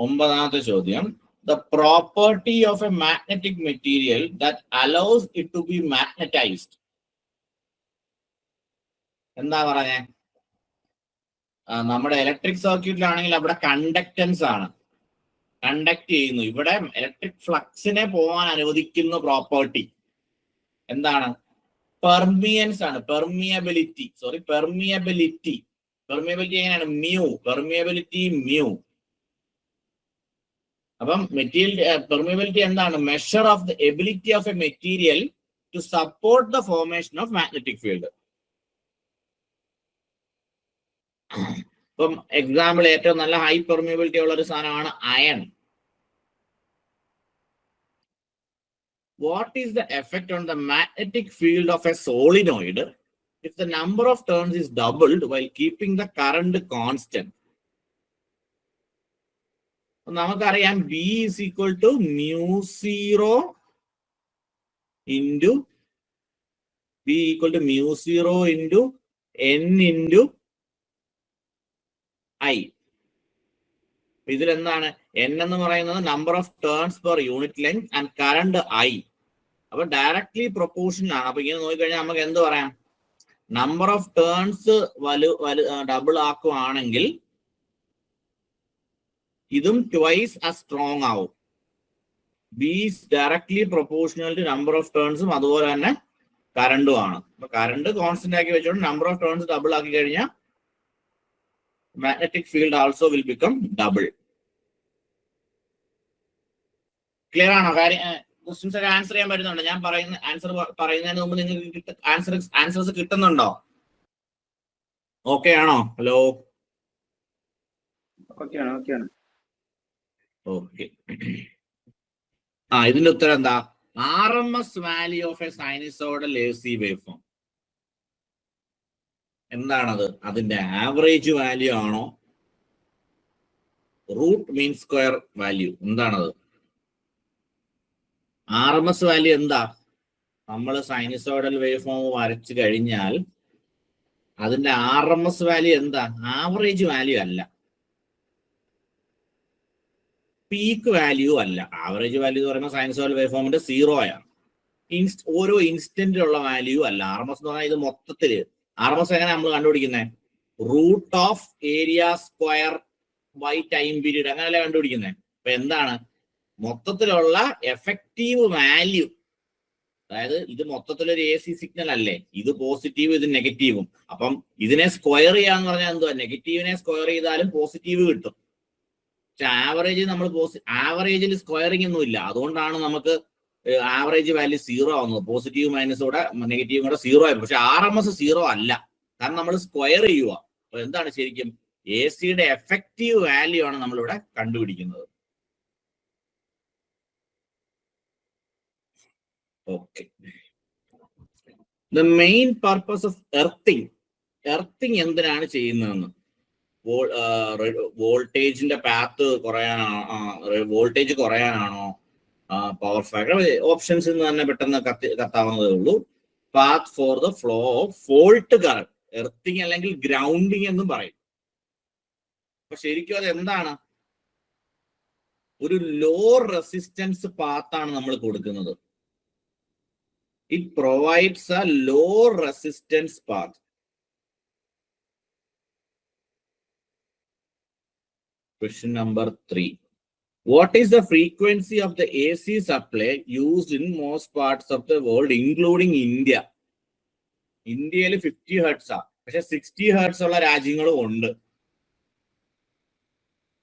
ഒമ്പതാമത്തെ ചോദ്യം, the property of a magnetic material that allows it to be magnetized. എന്താ പറഞ്ഞേ? നമ്മുടെ ഇലക്ട്രിക് സർക്യൂട്ടിലാണെങ്കിൽ അവിടെ കണ്ടക്ടൻസ് ആണ്, കണ്ടക്ട് ചെയ്യുന്നു. ഇവിടെ ഇലക്ട്രിക് ഫ്ലക്സിനെ പോകാൻ അനുവദിക്കുന്ന പ്രോപ്പർട്ടി എന്താണ്? പെർമിയൻസ് ആണ്. പെർമിയബിലിറ്റി എങ്ങനെയാണ്? മ്യൂ. Permeability mu. അപ്പം മെറ്റീരിയൽ പെർമിയബിലിറ്റി എന്താണ്? Measure of the ability of a material to support the formation of magnetic field. ഇപ്പം എക്സാമ്പിൾ ഏറ്റവും നല്ല ഹൈ പെർമിയബിലിറ്റി ഉള്ള ഒരു സാധനമാണ് iron. What is the effect on the magnetic field of a solenoid if the number of turns is doubled while keeping the current constant? നമുക്കറിയാം B is equal to mu0 into N into I. ഇതിലെന്താണ്? N എന്ന് പറയുന്നത് number of turns per unit length and current I. അപ്പൊ directly proportional ആണ്. അപ്പൊ ഇങ്ങനെ നോക്കിക്കഴിഞ്ഞാൽ നമുക്ക് എന്ത് പറയാം? നമ്പർ ഓഫ് ടേൺസ് ഡബിൾ ആക്കുവാണെങ്കിൽ ഇതും ട്വൈസ് as സ്ട്രോങ് ആവും. B is directly proportional to number of ടേൺസും അതുപോലെ തന്നെ കറണ്ടും ആണ്. അപ്പൊ കറണ്ട് കോൺസ്റ്റന്റ് ആക്കി വെച്ചോണ്ട് നമ്പർ ഓഫ് ടേൺസ് ഡബിൾ ആക്കി കഴിഞ്ഞാൽ magnetic field also will become double. Clear ആണോ? കാര്യം ക്വസ്റ്റ്യൻസ് ഒക്കെ ആൻസർ ചെയ്യാൻ പറ്റുന്നുണ്ടോ? ഞാൻ പറയുന്ന ആൻസർ പറയുന്നതിന് മുമ്പ് നിങ്ങൾക്ക് ആൻസേഴ്സ് കിട്ടുന്നുണ്ടോ? ഓക്കെ ആണോ? Hello, okay. ഇതിന്റെ ഉത്തരം എന്താ? RMS value of A sinusoidal AC waveform. എന്താണത്? അതിന്റെ ആവറേജ് വാല്യൂ ആണോ? റൂട്ട് മീൻ സ്ക്വയർ വാല്യൂ എന്താണത്? RMS വാല്യൂ എന്താ? നമ്മൾ സൈനസോയ്ഡൽ വേവ്ഫോം വരച്ചു കഴിഞ്ഞാൽ അതിന്റെ RMS വാല്യൂ എന്താ? ആവറേജ് വാല്യൂ അല്ല, പീക്ക് വാല്യൂ അല്ല. ആവറേജ് വാല്യൂ എന്ന് പറയുമ്പോൾ സൈനസോയ്ഡൽ വേവ്ഫോമിന്റെ 0 ആണ്. ഓരോ ഇൻസ്റ്റന്റിലുള്ള വാല്യൂ അല്ല. RMS എന്ന് പറഞ്ഞാൽ ഇത് മൊത്തത്തില്. RMS എങ്ങനെ നമ്മൾ കണ്ടുപിടിക്കുന്നത്? Root of area square by time period, അങ്ങനെയല്ല കണ്ടുപിടിക്കുന്നത്. അപ്പൊ എന്താണ് മൊത്തത്തിലുള്ള എഫക്റ്റീവ് വാല്യൂ? അതായത് ഇത് മൊത്തത്തിലൊരു AC സിഗ്നൽ അല്ലേ, ഇത് പോസിറ്റീവ് ഇത് നെഗറ്റീവും. അപ്പം ഇതിനെ സ്ക്വയർ ചെയ്യാന്ന് പറഞ്ഞാൽ എന്തുവാ? നെഗറ്റീവിനെ സ്ക്വയർ ചെയ്താലും പോസിറ്റീവ് കിട്ടും. പക്ഷെ ആവറേജിൽ സ്ക്വയറിംഗ് ഒന്നും ഇല്ല. അതുകൊണ്ടാണ് നമുക്ക് ആവറേജ് വാല്യൂ 0 ആവുന്നത്. പോസിറ്റീവ് മൈനസോടെ നെഗറ്റീവും കൂടെ 0 ആയി. പക്ഷെ RMS 0 അല്ല, കാരണം നമ്മൾ സ്ക്വയർ ചെയ്യുക. അപ്പൊ എന്താണ് ശരിക്കും? ACയുടെ എഫക്റ്റീവ് വാല്യൂ ആണ് നമ്മളിവിടെ കണ്ടുപിടിക്കുന്നത്. Okay. The main purpose of earthing earthing എന്തിനാണ് ചെയ്യുന്നതെന്ന്, വോൾട്ടേജിന്റെ path കുറയാനാണോ, voltage കുറയാനാണോ, power factor, options തന്നെ പെട്ടെന്ന് കത്താവുന്നതേ ഉള്ളൂ. Path for the flow of fault current, earthing അല്ലെങ്കിൽ ഗ്രൗണ്ടിങ് എന്നും പറയും. അപ്പൊ ശരിക്കും അത് എന്താണ്? ഒരു ലോ റെസിസ്റ്റൻസ് പാത്താണ് നമ്മൾ കൊടുക്കുന്നത്. It provides a low resistance path. Question number 3. What is the frequency of the AC supply used in most parts of the world, including India? ഇന്ത്യയിൽ 50 ഹെർട്സ് ആണ്, പക്ഷെ 60 ഹെർട്സ് ഉള്ള രാജ്യങ്ങളും ഉണ്ട്.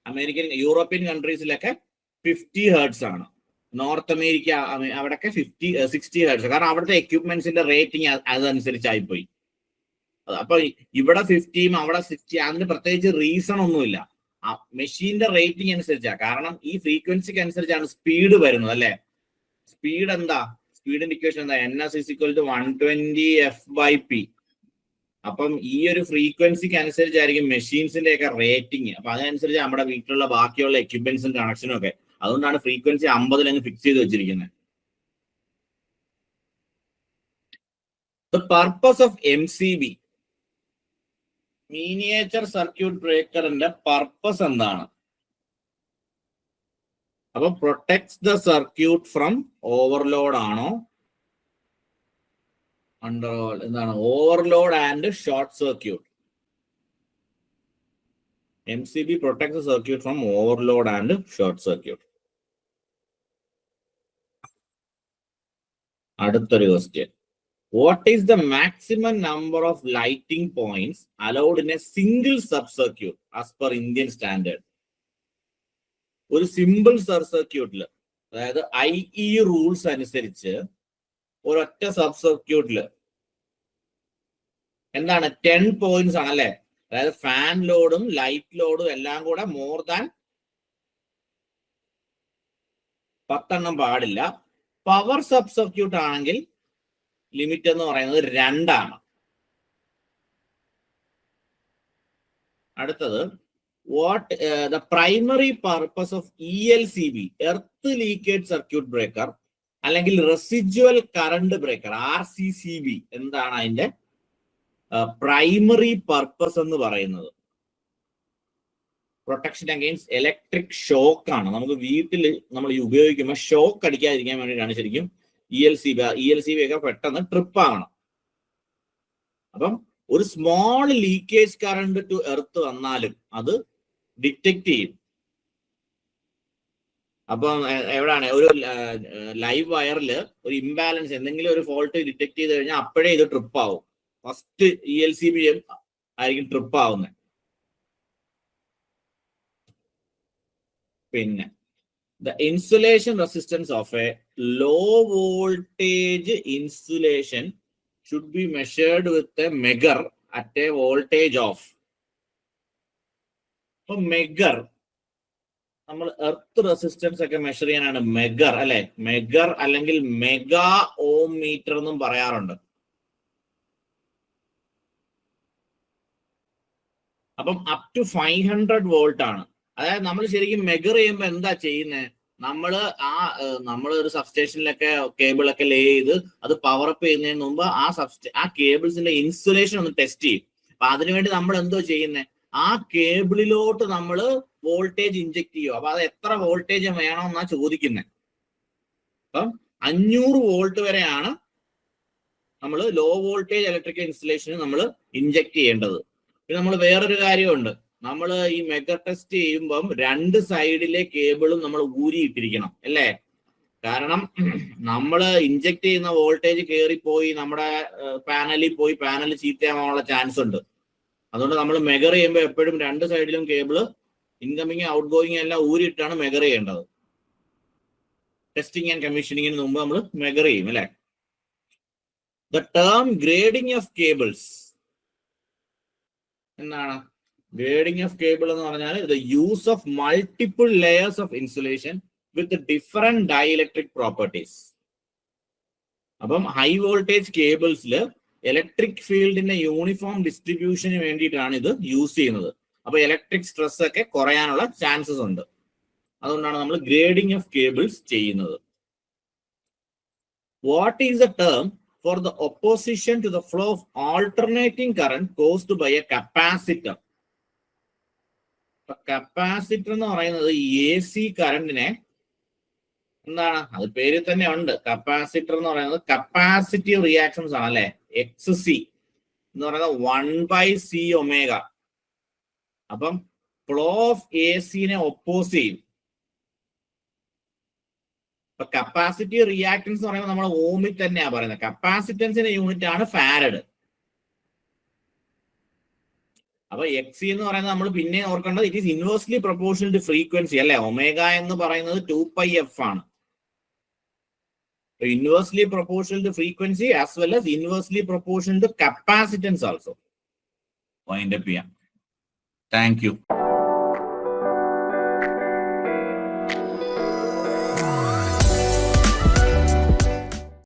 അമേരിക്കൻ, യൂറോപ്യൻ കൺട്രീസിലൊക്കെ 50 ഹെർട്സ് ആണ്. നോർത്ത് അമേരിക്ക അവിടെയൊക്കെ 60 hertz, കാരണം അവിടുത്തെ എക്യുപ്മെന്റ്സിന്റെ റേറ്റിംഗ് അതനുസരിച്ചായിപ്പോയി. അപ്പൊ ഇവിടെ 50 അവിടെ 60, അതിന് പ്രത്യേകിച്ച് റീസൺ ഒന്നുമില്ല. മെഷീന്റെ റേറ്റിംഗ് അനുസരിച്ചാണ്. കാരണം ഈ ഫ്രീക്വൻസിക്ക് അനുസരിച്ചാണ് സ്പീഡ് വരുന്നത്, അല്ലെ? സ്പീഡ് എന്താ? സ്പീഡിന്റെ ഇക്വേഷൻ എന്താ? NS = 120 F/P. അപ്പം ഈ ഒരു ഫ്രീക്വൻസിക്ക് അനുസരിച്ചായിരിക്കും മെഷീൻസിന്റെ ഒക്കെ റേറ്റിംഗ്. അപ്പൊ അതനുസരിച്ച് നമ്മുടെ വീട്ടിലുള്ള ബാക്കിയുള്ള എക്യുപ്മെന്റ്സും കണക്ഷനും ഒക്കെ. അതുകൊണ്ടാണ് ഫ്രീക്വൻസി 50 അങ്ങ് ഫിക്സ് ചെയ്ത് വെച്ചിരിക്കുന്നത്. The purpose of MCB, miniature circuit ബ്രേക്കറിന്റെ പർപ്പസ് എന്താണ്? അപ്പൊ protects the circuit from overload ആണോ? എന്താണ്? Overload and short circuit. MCB protects the circuit from overload and short circuit. അടുത്തൊരു question. What is the maximum number of lighting points allowed in a single sub-circuit as per Indian standard? ഒരു simple സർക്യൂട്ടിൽ, അതായത് IE rules അനുസരിച്ച് ഒരൊറ്റ sub സർക്യൂട്ടില് എന്താണ് 10 points ആണ്, അല്ലെ? അതായത് ഫാൻ ലോഡും ലൈറ്റ് ലോഡും എല്ലാം കൂടെ മോർ ദാൻ 10 പാടില്ല. പവർ സബ് സർക്യൂട്ട് ആണെങ്കിൽ ലിമിറ്റ് എന്ന് പറയുന്നത് 2 ആണ്. അടുത്തത്, what the primary purpose of ELCB, earth leakage circuit breaker അല്ലെങ്കിൽ റെസിജ്വൽ കറണ്ട് ബ്രേക്കർ, RCCB, എന്താണ് അതിന്റെ പ്രൈമറി പർപ്പസ് എന്ന് പറയുന്നത്? പ്രൊട്ടക്ഷൻ അഗെയിൻസ്റ്റ് ഇലക്ട്രിക് ഷോക്ക് ആണ്. നമുക്ക് വീട്ടിൽ നമ്മൾ ഉപയോഗിക്കുമ്പോൾ ഷോക്ക് അടിക്കാതിരിക്കാൻ വേണ്ടിയിട്ടാണ് ശരിക്കും ELCB ഒക്കെ പെട്ടെന്ന് ട്രിപ്പ് ആവണം. അപ്പം ഒരു small leakage current to earth വന്നാലും അത് ഡിറ്റക്ട് ചെയ്യും. അപ്പം എവിടെയാണ് ഒരു ലൈവ് വയറിൽ ഒരു ഇംബാലൻസ്, എന്തെങ്കിലും ഒരു ഫോൾട്ട് ഡിറ്റക്ട് ചെയ്ത് കഴിഞ്ഞാൽ അപ്പോഴേ ഇത് ട്രിപ്പ് ആവും. ഫസ്റ്റ് ELCB ആയിരിക്കും ട്രിപ്പ് ആവുന്നത്. പിന്നെ the insulation resistance of a low voltage insulation should be measured with a megar at a voltage of. അപ്പൊ മെഗർ, നമ്മൾ എർത്ത് റെസിസ്റ്റൻസ് ഒക്കെ മെഷർ ചെയ്യാനാണ് മെഗർ, അല്ലെ? മെഗർ അല്ലെങ്കിൽ മെഗാ ഓം മീറ്റർ എന്നും പറയാറുണ്ട്. അപ്പം അപ് ടു 500 വോൾട്ട് ആണ്. അതായത് നമ്മൾ ശരിക്കും മെഗർ ചെയ്യുമ്പോൾ എന്താ ചെയ്യുന്നത്? നമ്മൾ ഒരു സബ്സ്റ്റേഷനിലൊക്കെ കേബിളൊക്കെ ലേ ചെയ്ത് അത് പവർ അപ്പ് ചെയ്യുന്നതിന് മുമ്പ് ആ കേബിൾസിന്റെ ഇൻസുലേഷൻ ഒന്ന് ടെസ്റ്റ് ചെയ്യും. അപ്പൊ അതിനുവേണ്ടി നമ്മൾ എന്തോ ചെയ്യുന്നത്? ആ കേബിളിലോട്ട് നമ്മൾ വോൾട്ടേജ് ഇഞ്ചെക്ട് ചെയ്യും. അപ്പൊ അത് എത്ര വോൾട്ടേജ് വേണമെന്നാ ചോദിക്കുന്നത്. അപ്പം 500 വോൾട്ട് വരെയാണ് നമ്മൾ ലോ വോൾട്ടേജ് ഇലക്ട്രിക്കൽ ഇൻസുലേഷന് നമ്മൾ ഇഞ്ചെക്ട് ചെയ്യേണ്ടത്. പിന്നെ നമ്മൾ വേറൊരു കാര്യമുണ്ട്. നമ്മൾ ഈ മെഗർ ടെസ്റ്റ് ചെയ്യുമ്പം 2 സൈഡിലെ കേബിളും നമ്മൾ ഊരിയിട്ടിരിക്കണം, അല്ലേ? കാരണം നമ്മൾ ഇഞ്ചെക്ട് ചെയ്യുന്ന വോൾട്ടേജ് കയറിപ്പോയി നമ്മുടെ പാനലിൽ പോയി പാനൽ ചീത്തയാവാനുള്ള ചാൻസ് ഉണ്ട്. അതുകൊണ്ട് നമ്മൾ മെഗർ ചെയ്യുമ്പോൾ എപ്പോഴും 2 സൈഡിലും കേബിള് ഇൻകമിങ് ഔട്ട് ഗോയിങ് എല്ലാം ഊരിയിട്ടാണ് മെഗർ ചെയ്യേണ്ടത്. ടെസ്റ്റിംഗ് ആൻഡ് കമ്മീഷനിങ്ങിന് മുമ്പ് നമ്മൾ മെഗർ ചെയ്യും, അല്ലെ? The term grading of cables എന്താണ്? ഗ്രേഡിംഗ് ഓഫ് കേബിൾ എന്ന് പറഞ്ഞാൽ the use of multiple layers of insulation with different dielectric properties. അപ്പം ഹൈ വോൾട്ടേജ് കേബിൾസിൽ ഇലക്ട്രിക് ഫീൽഡിന്റെ യൂണിഫോം ഡിസ്ട്രിബ്യൂഷന് വേണ്ടിയിട്ടാണ് ഇത് യൂസ് ചെയ്യുന്നത്. അപ്പൊ ഇലക്ട്രിക് സ്ട്രെസ് ഒക്കെ കുറയാനുള്ള ചാൻസസ് ഉണ്ട്. അതുകൊണ്ടാണ് നമ്മൾ ഗ്രേഡിംഗ് ഓഫ് കേബിൾസ് ചെയ്യുന്നത്. What is the term for the opposition to the flow of alternating current caused by a capacitor? Capacitor എന്ന് പറയുന്നത് AC കറന്റിനെ എന്താണ്, അത് പേരിൽ തന്നെ ഉണ്ട്. കപ്പാസിറ്റർ എന്ന് പറയുന്നത് കപ്പാസിറ്റീവ് റിയാക്ഷൻസ് ആണ് അല്ലെ. XC എന്ന് പറയുന്നത് 1/C⍵. അപ്പം ഫ്ലോ ഓഫ് AC-നെ ഒപ്പോസ് ചെയ്യും. ഇപ്പൊ കപ്പാസിറ്റീവ് റിയാക്ടൻസ് എന്ന് പറയുമ്പോൾ നമ്മൾ ഓമിൽ തന്നെയാ പറയുന്നത്. കപ്പാസിറ്റൻസിന്റെ യൂണിറ്റ് ആണ് ഫാരഡ്. അപ്പൊ XC എന്ന് പറയുന്നത് നമ്മൾ പിന്നെ ഓർക്കേണ്ടത് it is inversely proportional to frequency അല്ലെ. ഒമേഗ എന്ന് പറയുന്നത് 2πf ആണ്. Inversely proportional to frequency as well as inversely proportional to capacitance also. Wind up here. Thank you.